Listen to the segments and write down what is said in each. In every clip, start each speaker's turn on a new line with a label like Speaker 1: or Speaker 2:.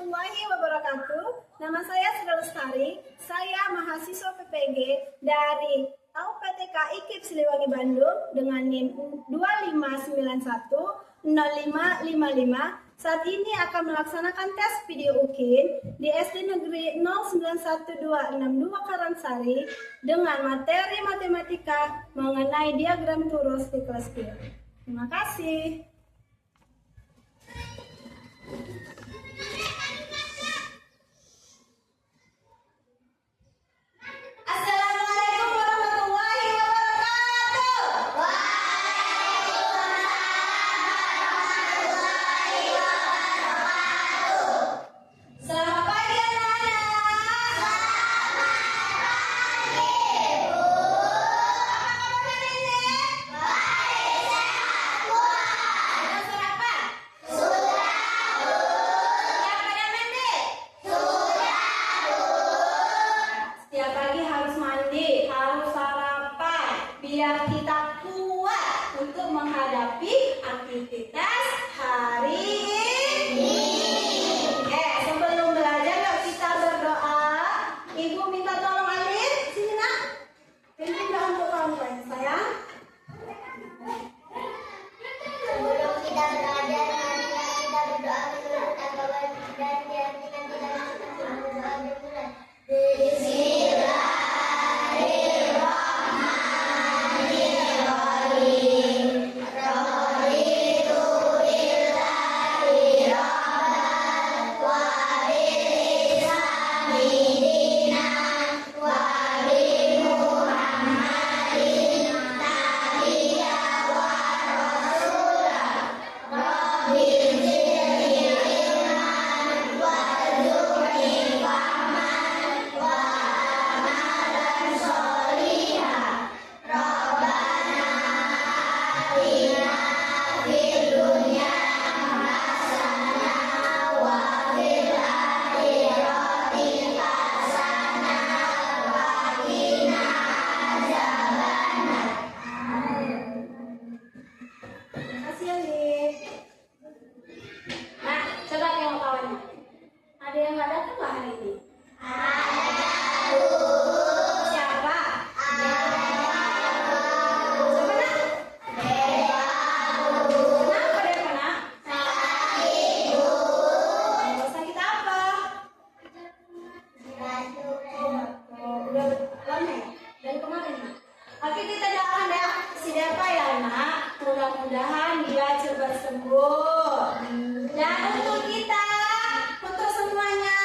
Speaker 1: warahmatullahi wabarakatuh. Nama saya Sri Lestari. Saya mahasiswa PPG dari UPTK IKIP Siliwangi Bandung dengan NIM 25910555. Saat ini akan melaksanakan tes video UKIN di SD Negeri 091262 Karangsari dengan materi matematika mengenai diagram torus di kelas 2. Terima kasih. Biar kita kuat untuk menghadapi aktivitas hari ini. Sebelum belajar yuk kita berdoa. Ibu minta tolong Alin, sini nak. Pimpin doa untuk kawan-kawan sayang.
Speaker 2: Sebelum kita belajar, marilah kita berdoa menurut agama dan keyakinan kita masing-masing. Berdoa dimulai.
Speaker 1: Ada yang nggak datang nggak hari ini? Siapa? Siapa nak? Kenapa dia nak? Sakit apa? Udah lama ya? Dari kemarin nak? Oke, kita doakan ya siapa ya nak? Mudah-mudahan dia cepat sembuh. Dan untuk kita, untuk semuanya,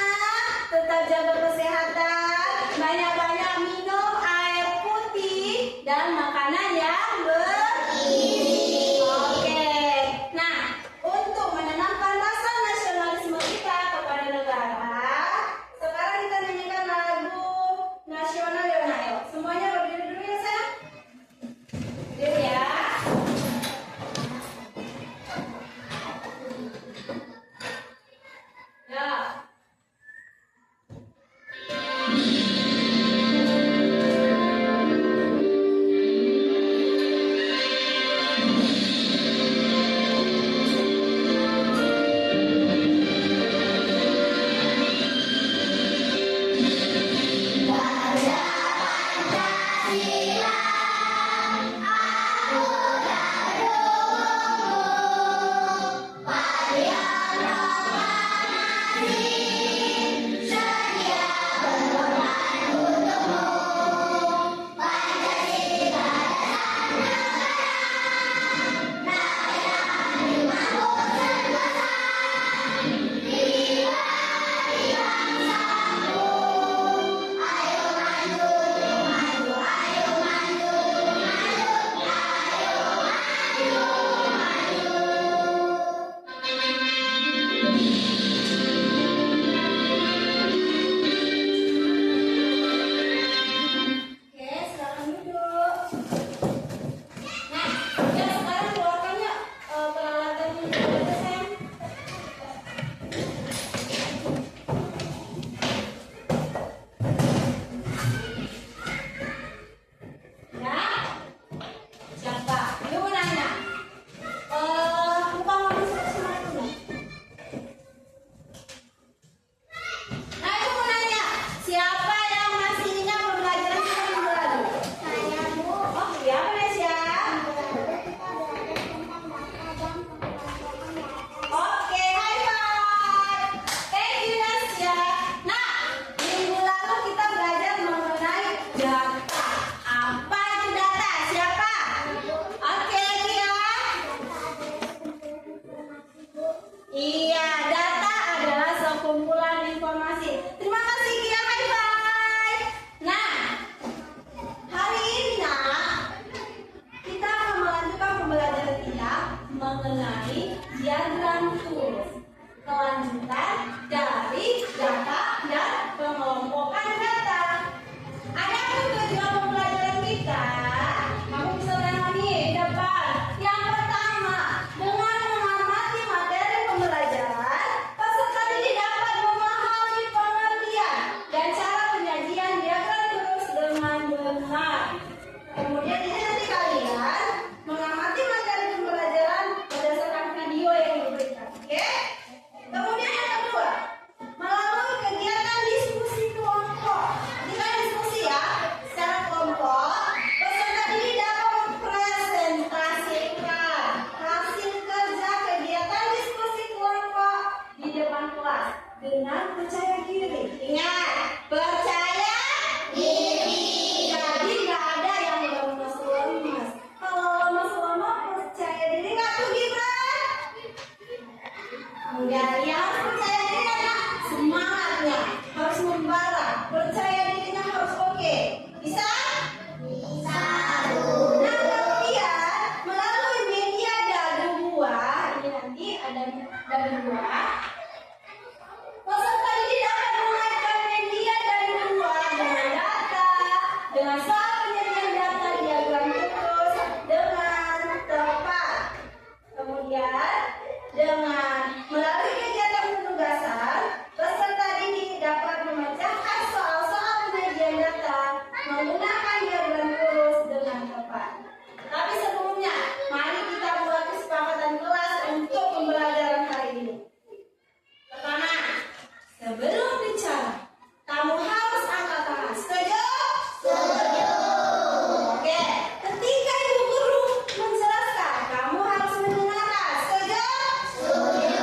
Speaker 1: Iya, data adalah sekumpulan informasi. Terima kasih, Kia. High five. Nah, hari ini kita akan melanjutkan pembelajaran kita mengenai diagram kurus. Kelanjutan dari data dan pengelompokan data. Ada tujuan pembelajaran kita. Kamu bisa lihat nih di depan. Yang pertama, dengan mengamati materi pembelajaran, peserta didik dapat memahami pengertian dan cara penyajian diagram kurus dengan benar. Kemudian ini nanti kalian mengamati materi pembelajaran berdasarkan video yang diberikan. Oke? Kemudian yang kedua, melalui kegiatan diskusi kelompok. Kita diskusi ya, secara kelompok. Peserta didik dapat mempresentasikan hasil kerja kegiatan diskusi kelompok di depan kelas dengan percaya diri. Ingat, percaya diri. Jadi nggak ada yang lemes-lemes. Kalau lemes-lemes percaya diri nggak tuh Gibran? Enggak, yang harus percaya diri karena semangatnya harus membara, percaya dirinya harus oke. Bisa? Bisa. Nah, kemudian melalui media dadu buah, ini nanti ada dadu buah. Peserta didik dapat mengaitkan media dadu buah dengan data, dengan soal penyajian data diagram kurus dengan tepat. Kemudian dengan melalui kegiatan penugasan, peserta didik dapat memecahkan soal-soal penyajian data menggunakan diagram kurus dengan tepat. Tapi sebelumnya, mari kita buat kesepakatan kelas untuk pembelajaran hari ini. Pertama, sebelum bicara, kamu harus angkat tangan. Setuju? Setuju. Oke, ketika ibu guru menjelaskan, kamu harus mendengarkan. Setuju? Setuju.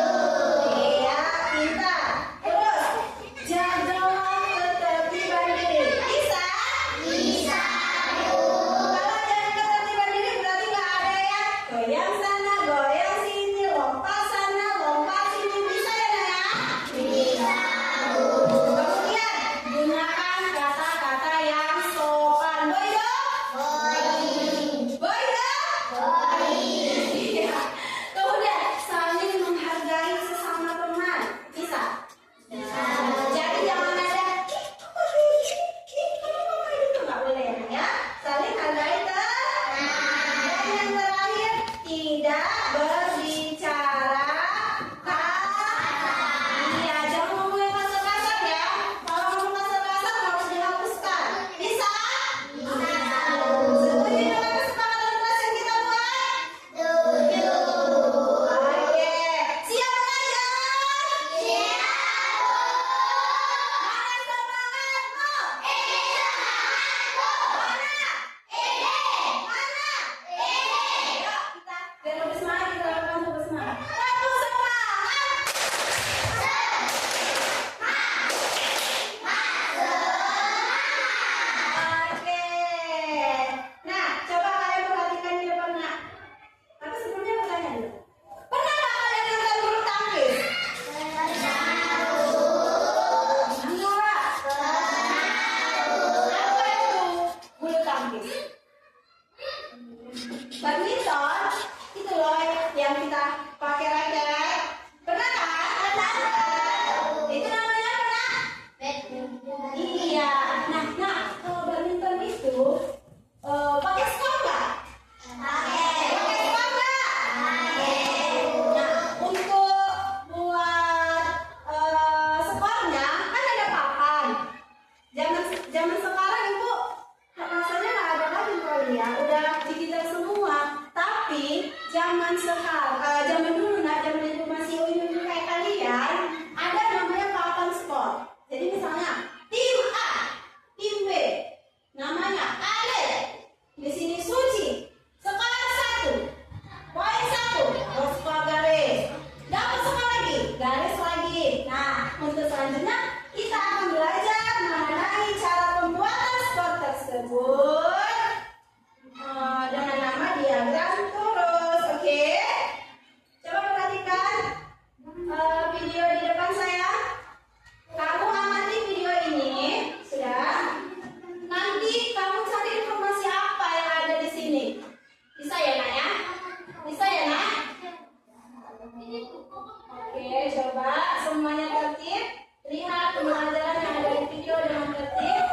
Speaker 1: Coba semuanya tertib, lihat pembelajaran yang ada di video dengan tertib.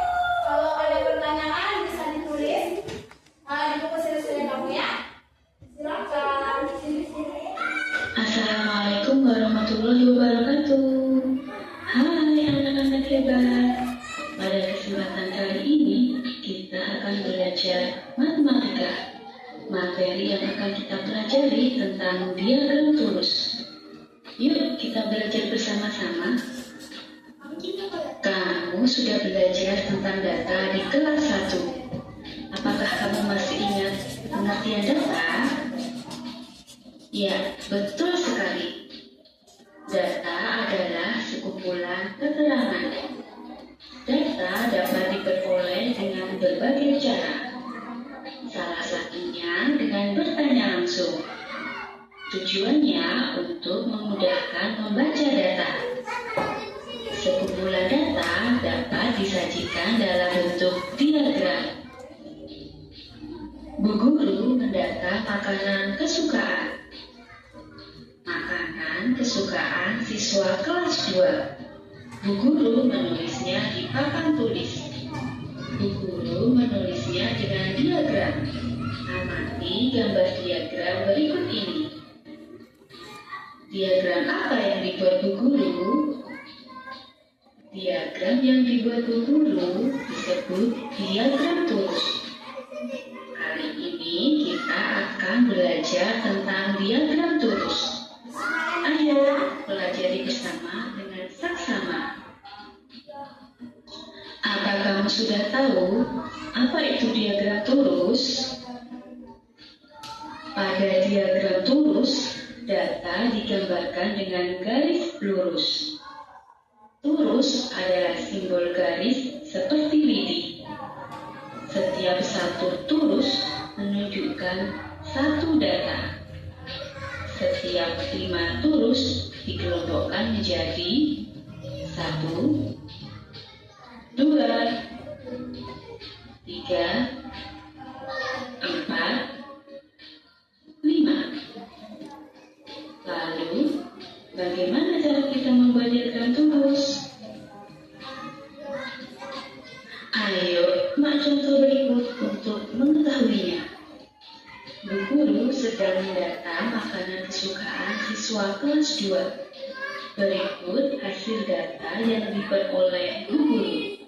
Speaker 1: Kalau ada pertanyaan bisa ditulis di buku seri-seri kamu ya. Silakan.
Speaker 3: Assalamualaikum warahmatullahi wabarakatuh. Hai anak-anak hebat. Pada kesempatan kali ini kita akan belajar matematika. Materi yang akan kita pelajari tentang diagram lurus. Yuk kita belajar bersama-sama. Kamu sudah belajar tentang data di kelas 1. Apakah kamu masih ingat pengertian data? Ya, betul sekali. Data adalah sekumpulan keterangan. Data dapat diperoleh dengan berbagai cara. Salah satunya dengan bertanya langsung. Tujuannya untuk memudahkan membaca data. Sekumpulan data dapat disajikan dalam bentuk diagram. Bu guru mendata makanan kesukaan. Makanan kesukaan siswa kelas 2. Bu guru menulisnya di papan tulis. Bu guru menulisnya dengan diagram. Amati gambar diagram berikut ini. Diagram apa yang dibuat Bu guru? Diagram yang dibuat Bu guru disebut diagram lurus. Kali ini kita akan belajar tentang diagram lurus. Ayo pelajari bersama dengan saksama. Apa kamu sudah tahu apa itu diagram lurus? Pada diagram lurus, data digambarkan dengan garis lurus. Lurus adalah simbol garis seperti lidi. Setiap satu lurus menunjukkan satu data. Setiap 5 lurus dikelompokkan menjadi 1, 2, 3, 4, 5. Lalu, bagaimana cara kita membuat diagram lurus? Ayo, mak contoh berikut untuk mengetahuinya. Bu guru sedang mendata makanan kesukaan siswa kelas 2. Berikut hasil data yang diperoleh Bu guru.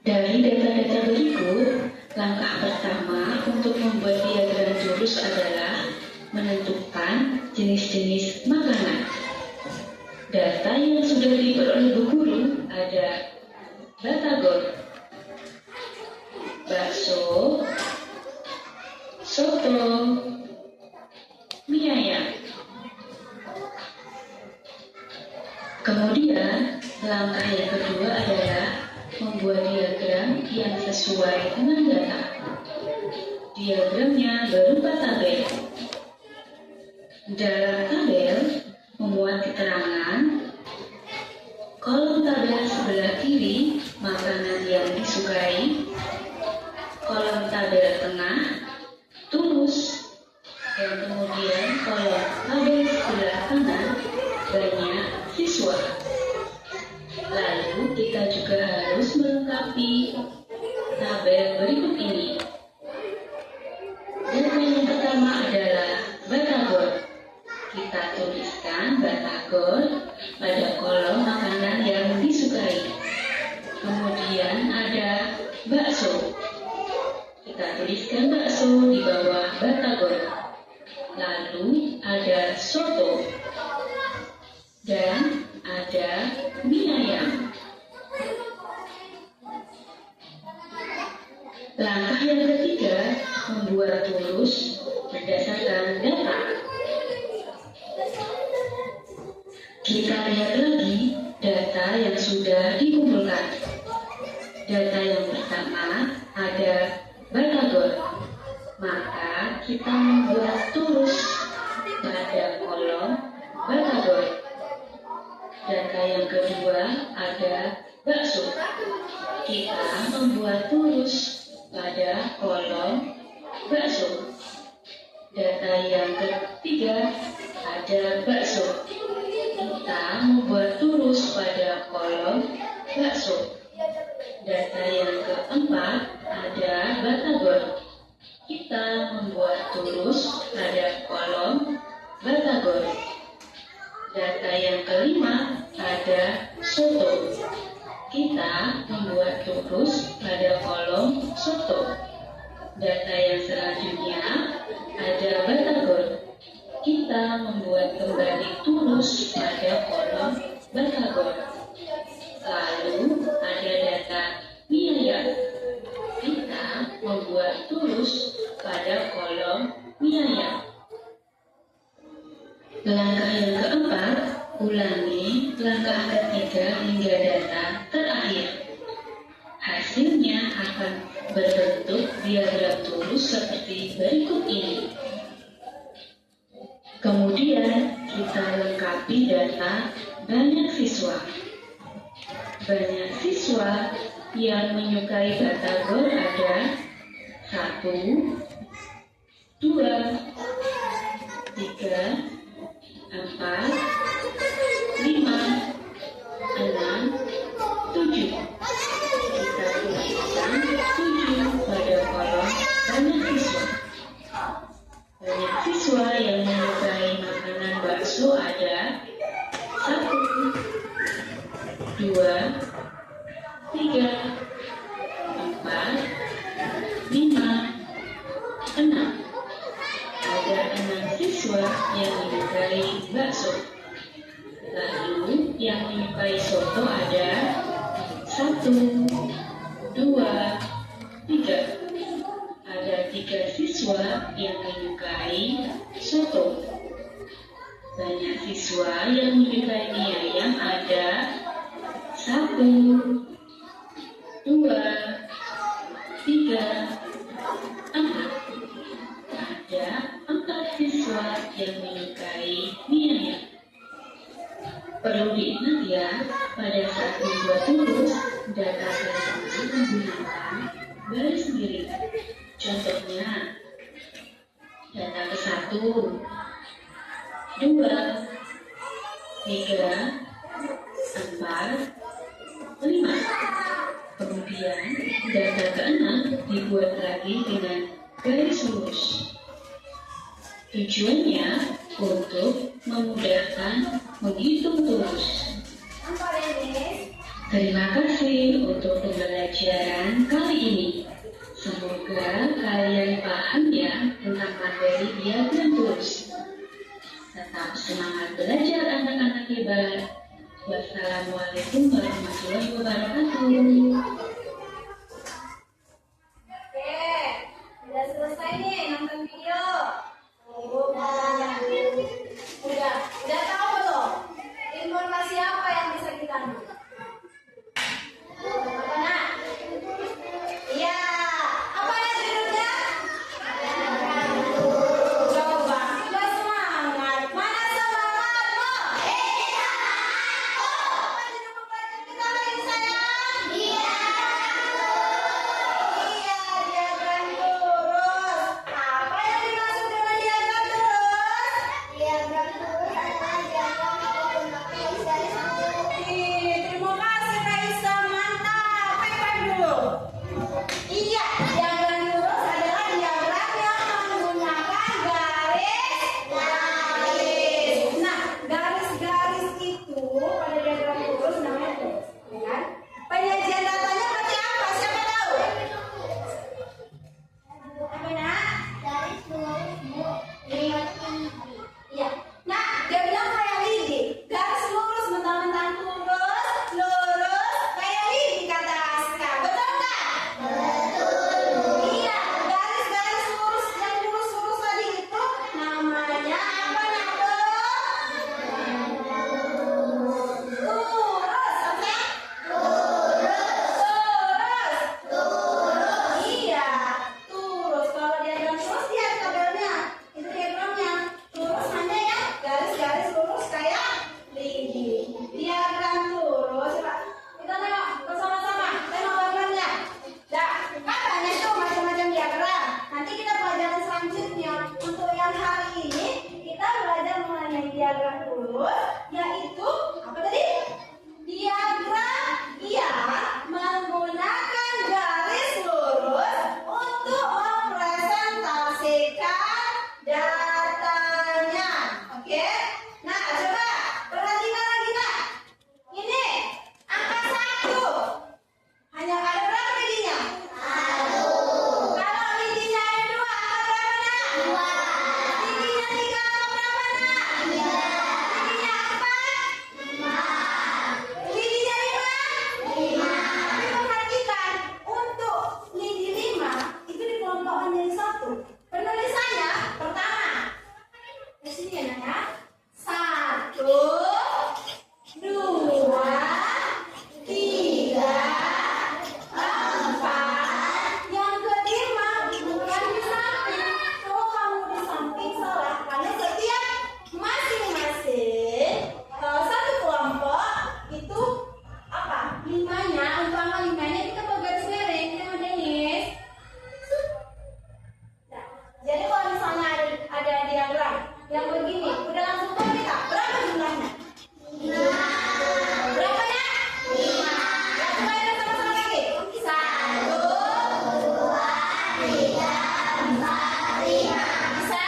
Speaker 3: Dari data-data berikut, langkah pertama untuk membuat diagram lurus adalah menentukan jenis-jenis makanan. Data yang sudah diperoleh Bu guru ada batagor, bakso, soto, mie ayam. Kemudian, langkah yang kedua adalah membuat diagram yang sesuai dengan data. Diagramnya berupa tabel. Dalam tabel, memuat keterangan. Kolom tabel sebelah kiri, makanan yang disukai. Kolom tabel tengah, lurus. Dan kemudian kolom tabel sebelah kanan, banyak siswa. Lalu kita juga harus melengkapi tabel berikut ini. Data yang pertama adalah batagor. Kita tuliskan batagor pada kolom makanan yang disukai. Kemudian ada bakso. Kita tuliskan bakso di bawah batagor. Lalu ada soto. Dan ada mie ayam. Langkah yang ketiga, membuat lurus berdasarkan data. Kita lihat lagi data yang sudah dikumpulkan. Data yang pertama ada batagor. Maka kita membuat lurus pada kolom batagor. Data yang kedua ada bakso. Kita membuat lurus pada kolom bakso. Data yang ketiga ada bakso. Kita membuat tulis pada kolom bakso. Data yang keempat ada batagor. Kita membuat tulis pada kolom batagor. Data yang kelima ada soto. Kita membuat tulis pada kolom soto. Data yang selanjutnya ada batagor. Kita membuat kembali tulis pada kolom batagor. Lalu ada data mie ayam. Kita membuat tulis pada kolom mie ayam. Langkah yang keempat, ulangi langkah ketiga hingga data terakhir. Hasilnya akan berbentuk diagram tulis seperti berikut ini. Kemudian kita lengkapi data banyak siswa. Banyak siswa yang menyukai batagor ada 1, 2, 3, 4, 5, 6, 7. Kita tuliskan 7 pada kolom banyak siswa. Banyak siswa yang menyukai makanan bakso ada 1, 2, 3, 4, 5, 6. Ada 6 siswa yang menyukai bakso. Lalu yang menyukai soto ada 1, 2, 3. Ada 3 siswa yang menyukai soto. Banyak siswa yang menyukai mie ayam ada 1, 2, 3, 4. Ada 4 siswa yang menyukai mie ayam. Perlu diingat ya, pada saat membuat tulis, data tersebut menggunakan garis miring. Contohnya, data ke-1, 2, 3, 4, 5. Kemudian, data ke-6 dibuat lagi dengan garis lurus. Tujuannya untuk memudahkan menghitung tulis. Terima kasih untuk pembelajaran kali ini. Semoga kalian paham ya tentang materi diagram tulis. Tetap semangat belajar anak-anak hebat. Wassalamualaikum warahmatullahi wabarakatuh.
Speaker 1: Oke, udah selesai nih nonton video. Udah tahu belum? Informasi apa yang bisa kita ambil? Apa nak? Iya. Apa ya judulnya? Coba kita semangat. Mana semangatmu? Apa judul pembelajaran kita lagi sayang? Iya. diagram lurus, yaitu apa tadi? Diagram yang menggunakan garis lurus untuk mempresentasikan datanya. Oke? Nah, coba perhatikan lagi, Nak. Ini angka 1. Hanya ada berapa lidinya? 1. Kalau lidinya ada 2, angka berapa, Nak? 2. Lidinya 3, angka berapa, Nak? 3. Lidinya 4? 5. Lidinya 5? 5. Tapi perhatikan, untuk lidi 5 itu dikelompokkan jadi 1. Penulisannya pertama di sini ya, Nak, ya. 1, 2, 3, 4. Yang kelima bukan di samping. Kalau kamu di samping salah, karena setiap masing-masing satu kelompok itu apa? 5-nya, umpama 5-nya kita pakai garis miring, sama Denis. Nah, jadi kalau misalnya ada diagram yang begini, udah langsung tahu kita berapa jumlahnya? 5. Berapa, ya? 5. Ya, coba ada sama-sama lagi. 1, 2, 3, 4, 5. Bisa?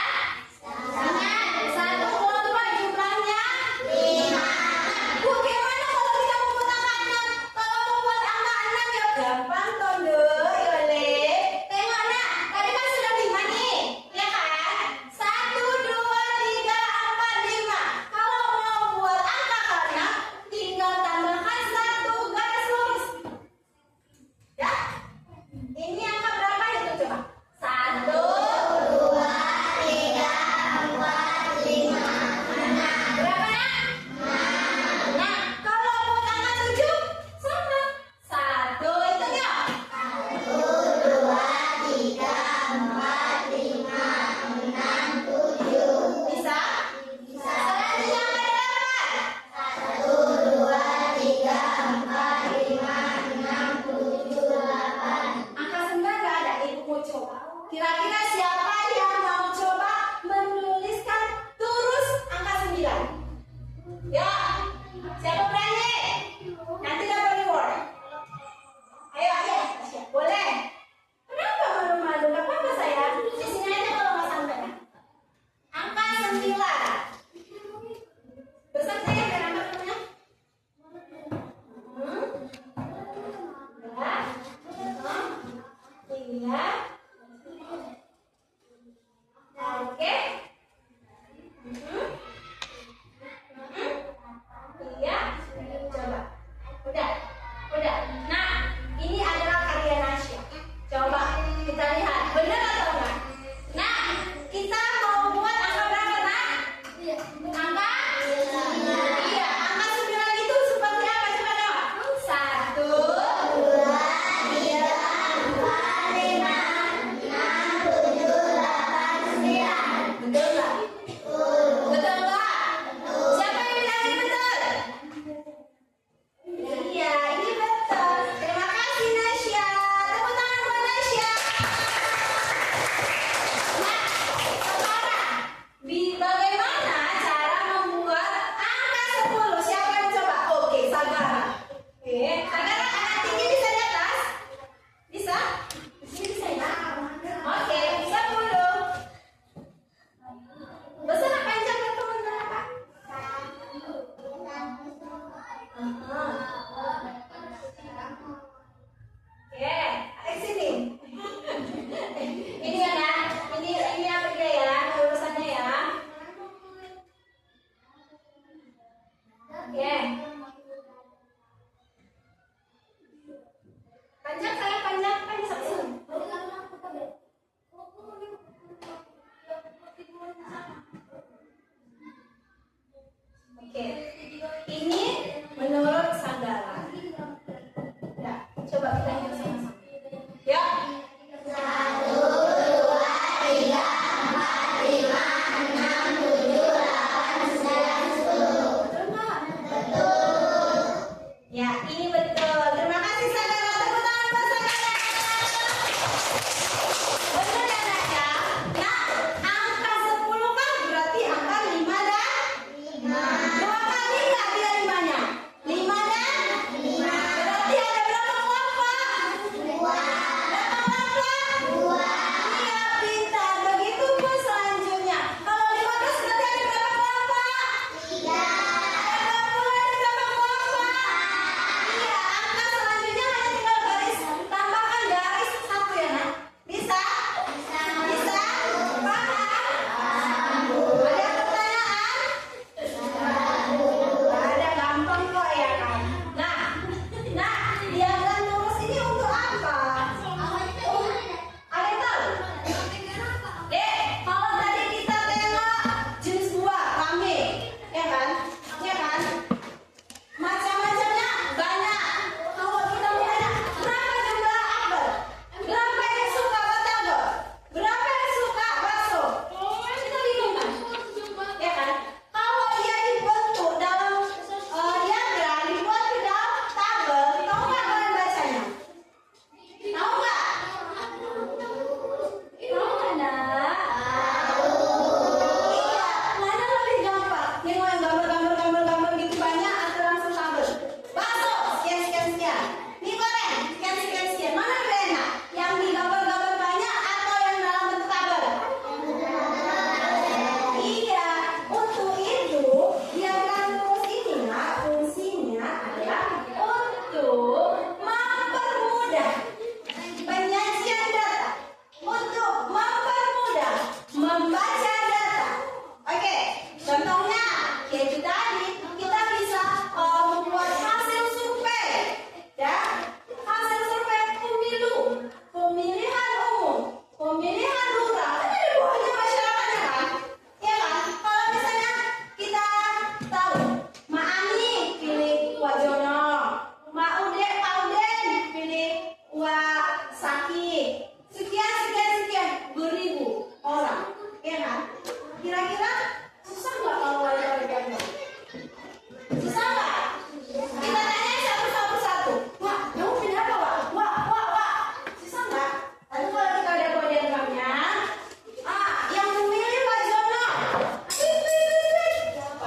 Speaker 1: Ingat, satu kelompok jumlahnya 5. Bu, gimana kalau kita membuat angka 6? Kalau membuat angka 6 ya gampang tondo, Yole. Tengok, Nak, tadi kan sudah 5 nih, ya kan? 1, 2, 3, 4, 5. Kalau mau buat angka ke 6, tinggal tambahkan 1 garis lurus. Ya? Ini angka berapa itu coba? 1, 2, 3, 4, 5, 6. Berapa, Nak? 6. Nah, kalau buat angka 7, sama. 1, hitung yuk. 1, 2, 3, 4, 5, 6, 7. Bisa? Bisa. Selanjutnya angka 8. 1, 2, 3, 4, 5, 6, 7, 8. Angka 9 nggak ada, Ibu mau coba. Kira-kira siapa yang mau coba menuliskan terus angka 9? Ya, siapa berani? Nanti dapat reward. Ayo, ayo, siap. Boleh. Kenapa malu-malu? Gak apa-apa, sayang. Di sini aja kalau nggak sampai. Angka 9. Besar saya biar angka namanya. Ya. 3. Oke. Iya. Coba. Udah. Udah. Nah, ini adalah karya Nasya. Coba kita lihat. Benar atau enggak? Nah, kita mau buat angka berapa, Nak? Angka 9. Iya, angka 9 itu seperti apa? Coba tengok. 1, 2, 3, 4, 5, 6, 7, 8, 9. Betul nggak? Betul nggak? Siapa yang bilang ini betul? Iya, ini betul. Terima kasih, Nasya. Tepuk tangan buat Nasya. Nah, sekarang bagaimana cara membuat angka 10? Siapa yang coba? Oke, Sagara. Oke, Sagara anak tinggi bisa di atas? Bisa? Di sini bisa ya? Oke, 10. Besar apa panjang teman berapa? Oke, di sini. Ini ya, Nak. Ini apa dia ya? Urusannya ya. Oke. Panjang saya panjang sampai sini. Oke. Ini menurut Sagara. Ya, coba kita hitung sama-sama. Ya. 1, 2, 3, 4, 5, 6, 7, 8, 9, 10. Betul nggak? Betul.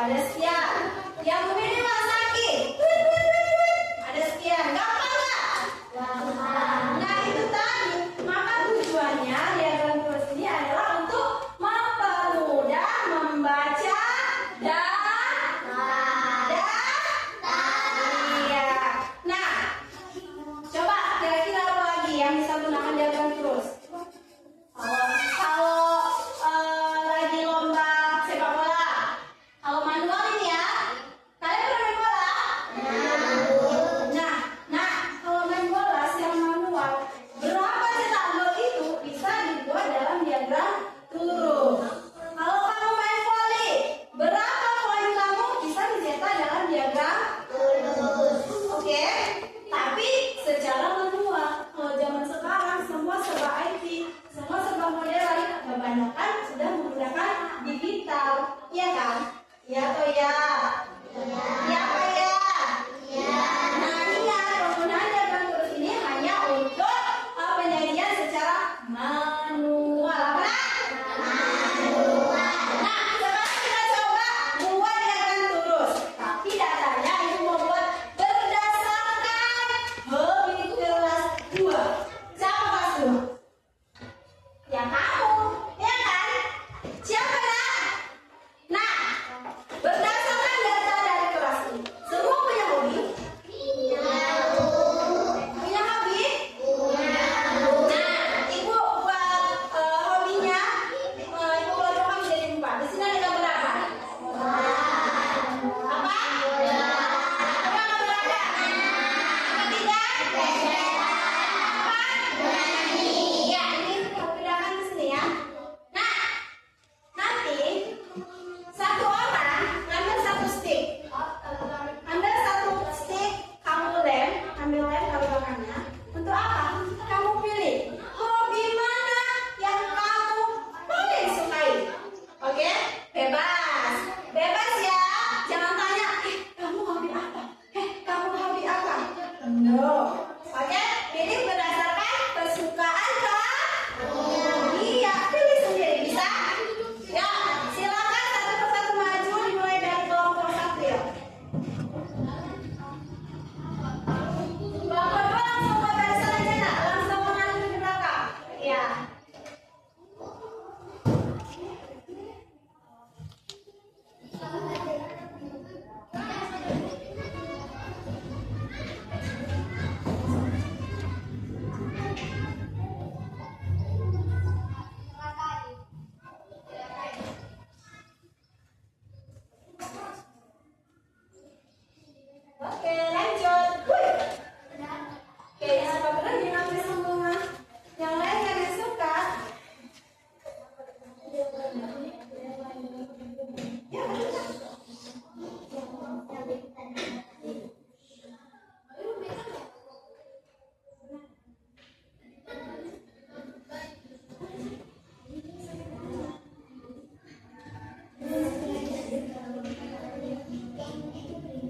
Speaker 1: ada sekian. Yang memilih Masaki. Ada sekian. Gampang nggak? Nah itu tadi. Maka tujuannya diagram terus ini adalah untuk mempermudah membaca dan iya. Nah, coba kira-kira apa lagi yang bisa gunakan diagram terus? Kalau lagi lomba sepak bola, kalau manual ini ya, kalian pernah main bola? Nah, kalau main bola secara manual, berapa cetak gol itu bisa dibuat dalam diagram turun. Kalau kamu main volley, berapa poin kamu bisa dicetak dalam diagram turun. Oke? Tapi secara manual, kalau zaman sekarang semua serba IT, semua serba modern, kebanyakan sudah menggunakan digital, iya kan? Iya atau ya? Iya apa ya? Nah ingat, penggunaan diagram terus ini hanya untuk penyajian secara manual. Nah, sekarang kita coba buat diagram terus. Tapi datanya itu membuat berdasarkan hobi kelas 2. Siapa kelas 2? Ya kamu, ya kan? Siapa nak? Nah, berdasarkan data dari kelas ini, semua punya hobi? Punya hobi? Nah, ibu buat hobinya, ibu kelompokkan menjadi 4. Di sini ada gambar apa? Apa? Coba gambar apa? Ketiga? Apa? Ya, ini perbedakan di sini ya. Nah, nanti satu orang ambil satu stick. Ambil satu stick, kamu lem, ambil lem taruhannya. Untuk apa? Kamu pilih hobi mana yang kamu paling sukai. Oke? Bebas. Bebas ya. Jangan tanya, kamu hobi apa? Kamu hobi apa? No. Oke? Pilih berdasarkan kesukaan kamu. Iya, pilih sendiri. Bisa? Ya, silakan satu persatu maju dimulai dari kelompok 1 ya. Kelompok 2 langsung buat barisan aja nak, langsung mengalir di belakang. Iya. Oke, lanjut. Wih. Oke, yang suka benar diambil semua. Yang lain yang suka.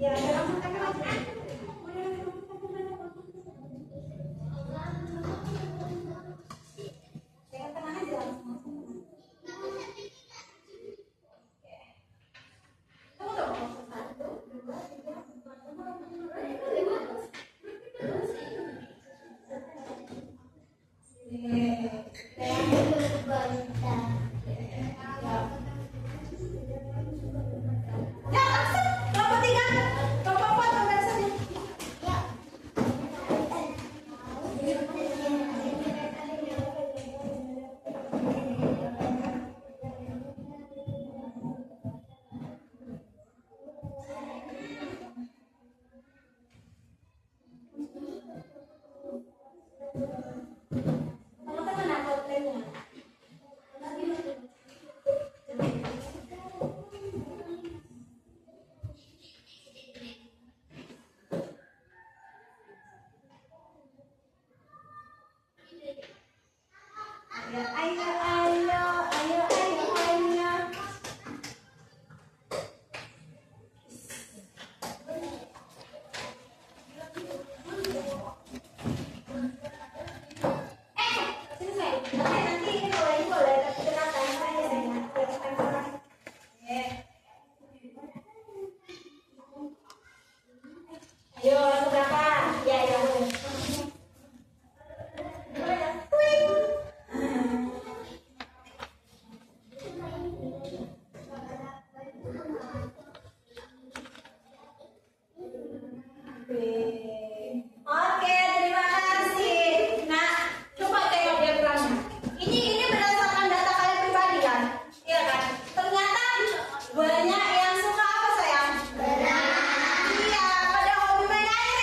Speaker 1: Ya, ya, jangan tenang aja. Tunggu dong. 1, 2, 3, 4, 5. Ya, langsung. Kelompok 3. Kelompok Ayo, ke belakang. Ya, ya, boleh. Oke, terima kasih. Nah, coba tengok diagramnya. Ini berdasarkan data kalian pribadi kan? Iya kan? Ternyata banyak yang suka apa sayang? Berenang. Iya, pada hobi main air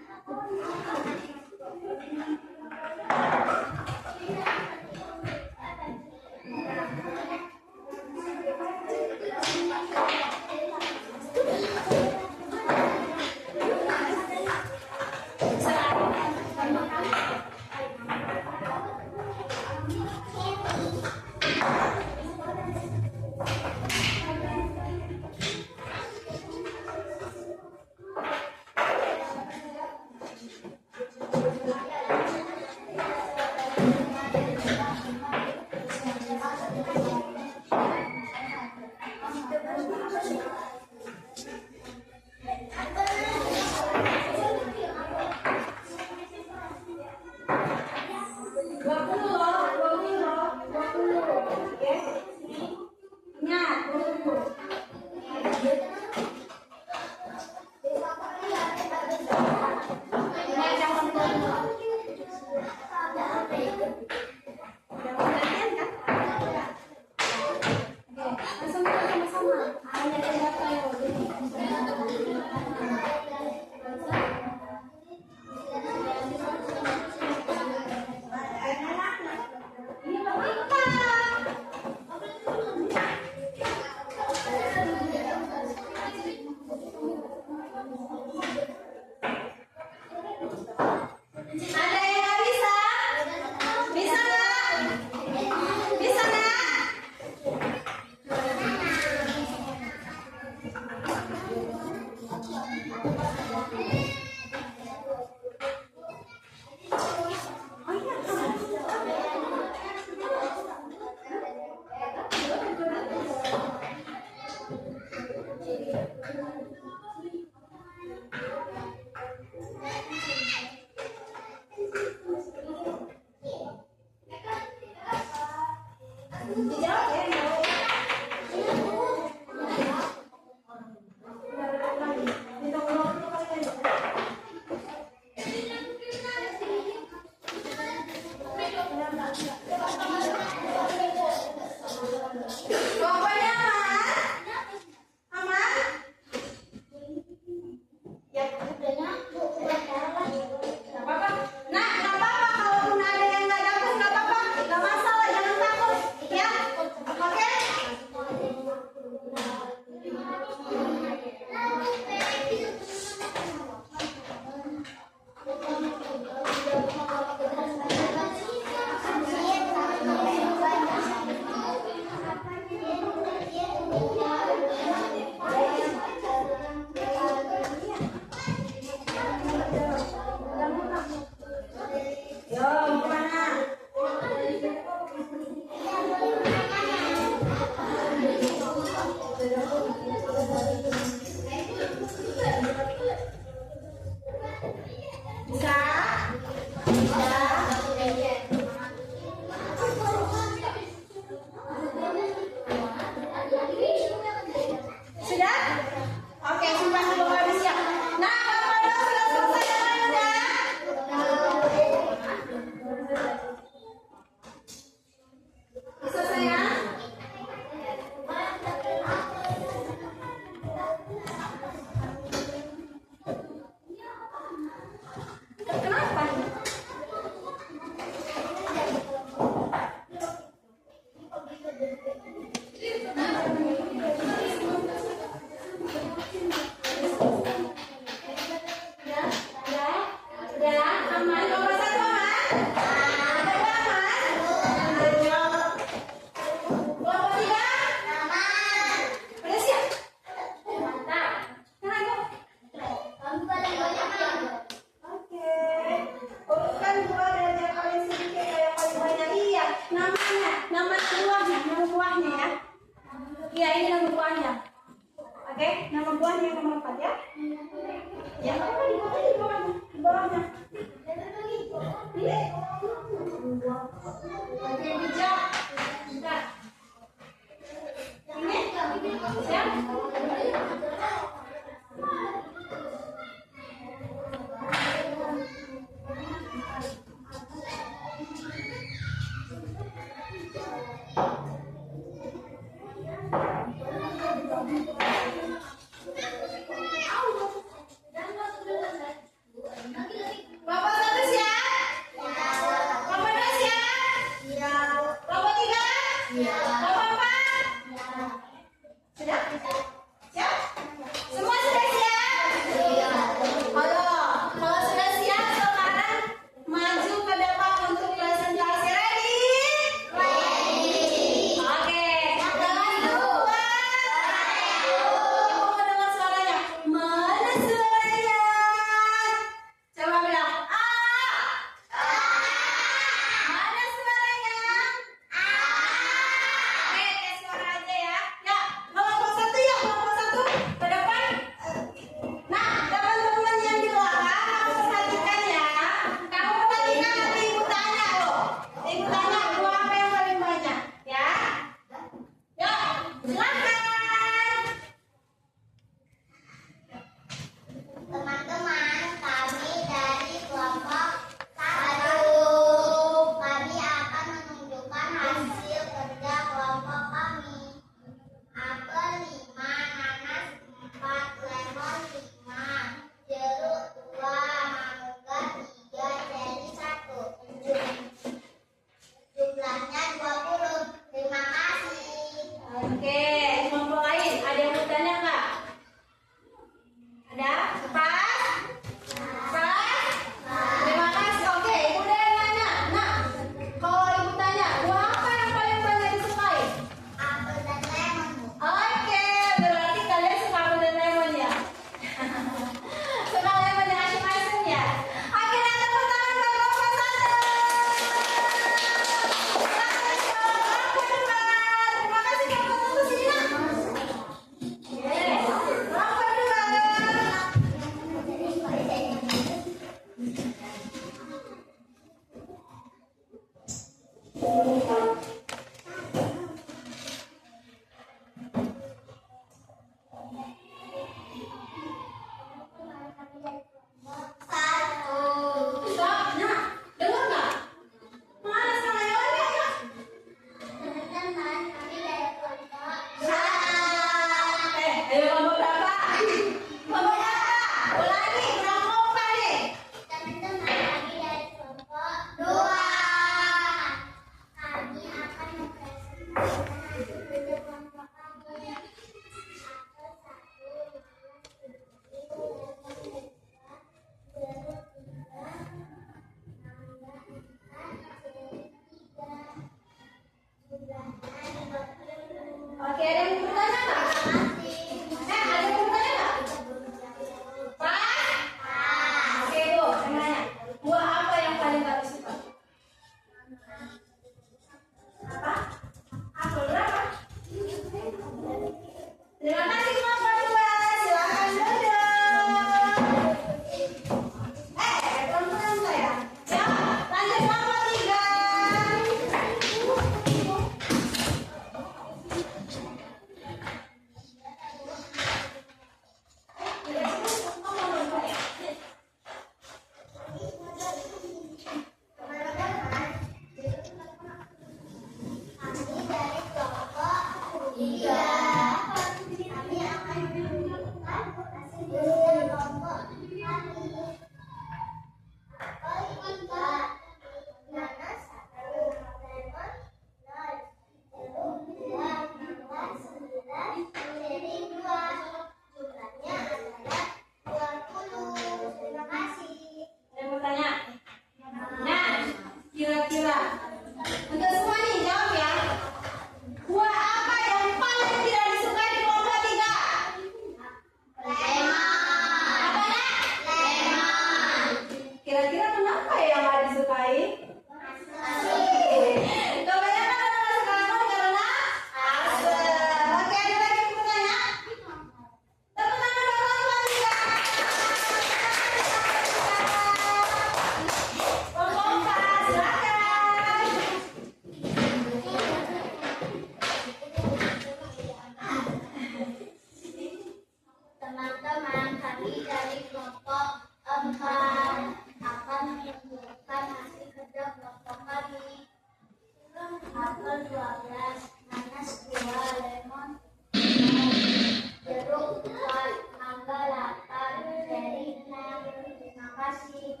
Speaker 2: kasih.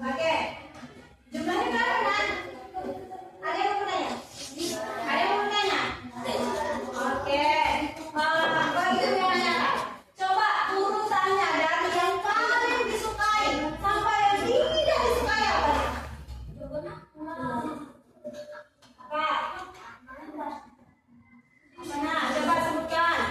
Speaker 1: Oke. Jumlahnya berapa, Nan? Ada yang mau bertanya? Ada yang mau bertanya? Oke. Bagi yang menanyakan, coba urutannya dari yang paling disukai sampai yang tidak disukai apa? Apa? Mana? Coba sebutkan.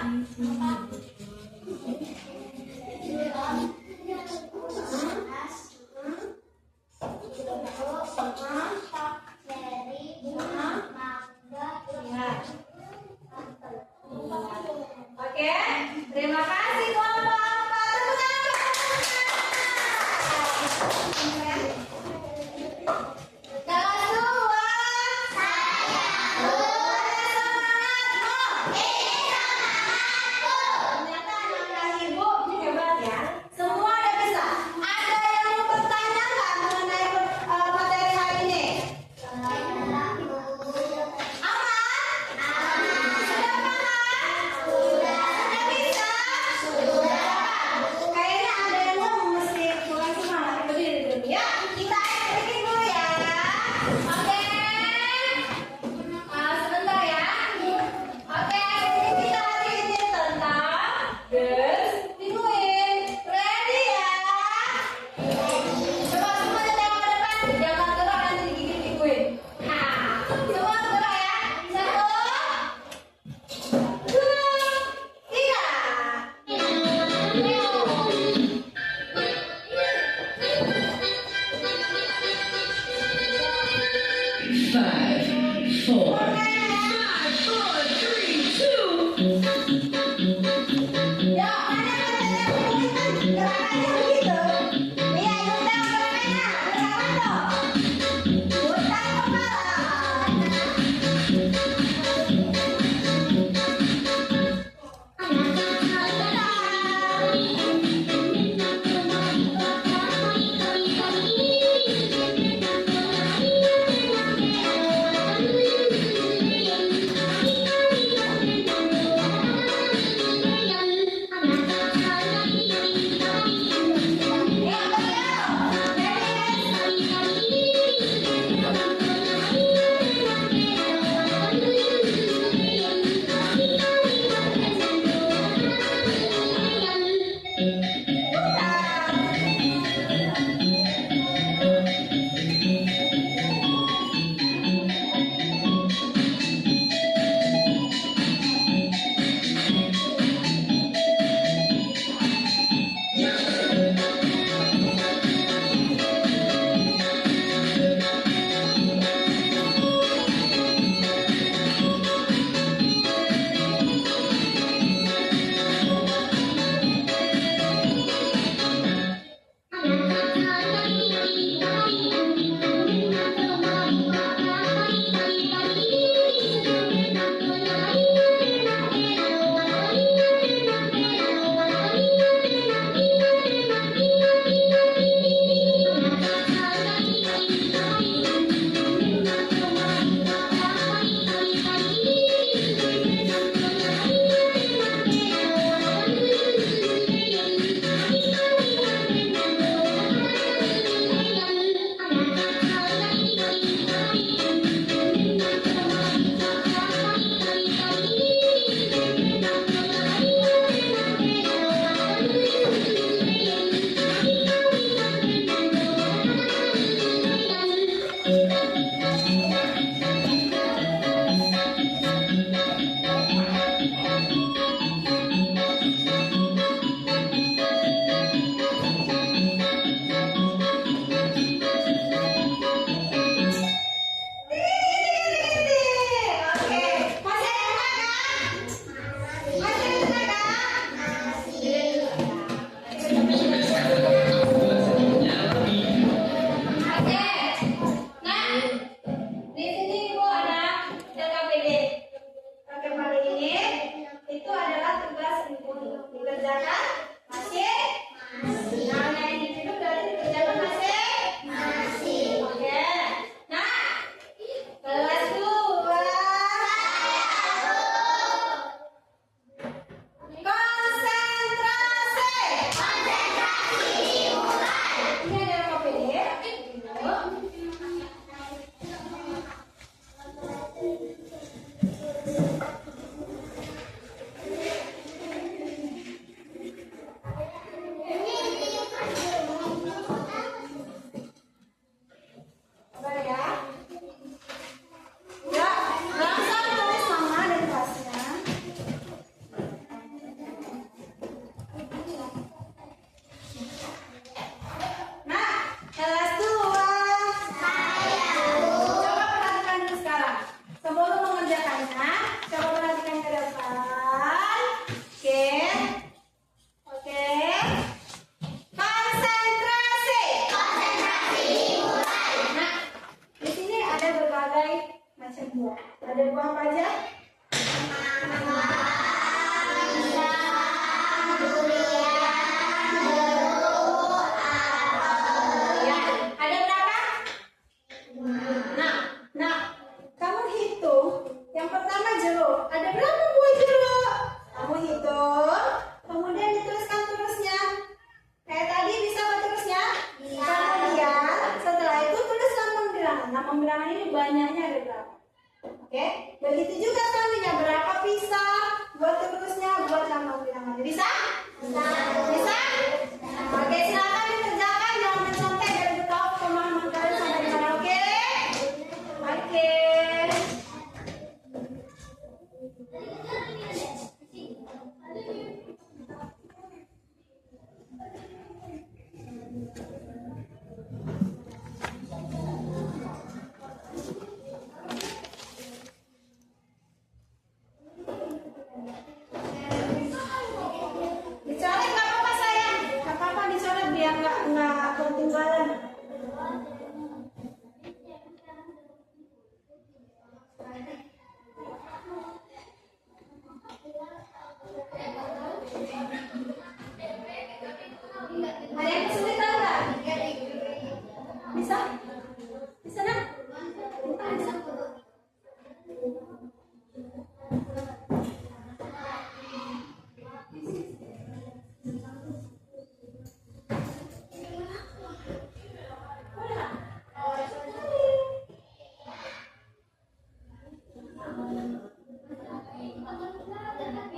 Speaker 1: Oke, terima kasih kelompok 4. Kelas 2. Ternyata anak-anak ibu hebat ya. Semua udah bisa. Ada yang mau bertanya nggak mengenai materi hari ini? Aman? Sudah paham? Sudah bisa? Kayaknya ada yang mau mesti mulai semangat. Berdiri dulu ya. Apa aja? Ya, ada berapa? Nah, kamu hitung. Yang pertama jeruk. Ada berapa buah jeruk? Kamu hitung. Kemudian dituliskan terusnya. Kayak tadi bisa apa terusnya? Kemudian setelah itu tulis lambang bilangan. Lambang bilangan ini banyaknya ada berapa? Oke, begitu juga selanjutnya berapa pisah? Buat terusnya buat lambang bilangan. Bisa? Bisa? Oke, silakan dikerjakan. Jangan mencontek dan tahu pemahaman kalian sampai di mana. Oke? Oke. Dicoret nggak apa-apa sayang, nggak apa-apa dicoret biar nggak ketinggalan. Ada yang kesulitan nggak? Bisa? Bisa nak? Bisa.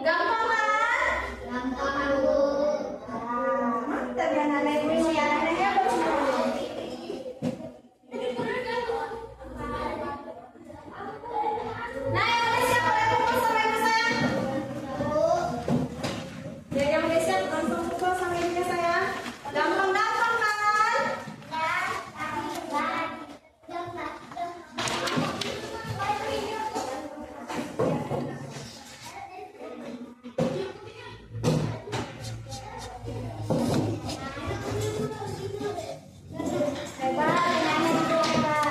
Speaker 1: Gampang kan? Mantap ya anak ibu ya, anak hebat semuanya. Nah, yang udah siap boleh kumpul sama ibu sayang. Ya, yang udah siap langsung kumpul sama ibunya sayang. Gampang-gampang kan? Hebat, nyanyi itu hebat.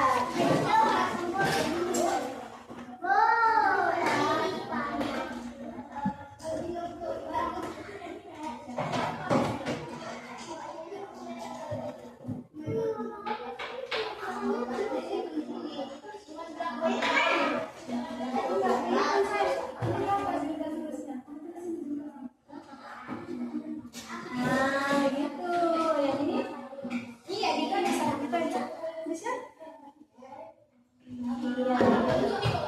Speaker 1: Nah, gitu. Yang ini? Iya, gitu ada salah kita aja. Bisa? Iya.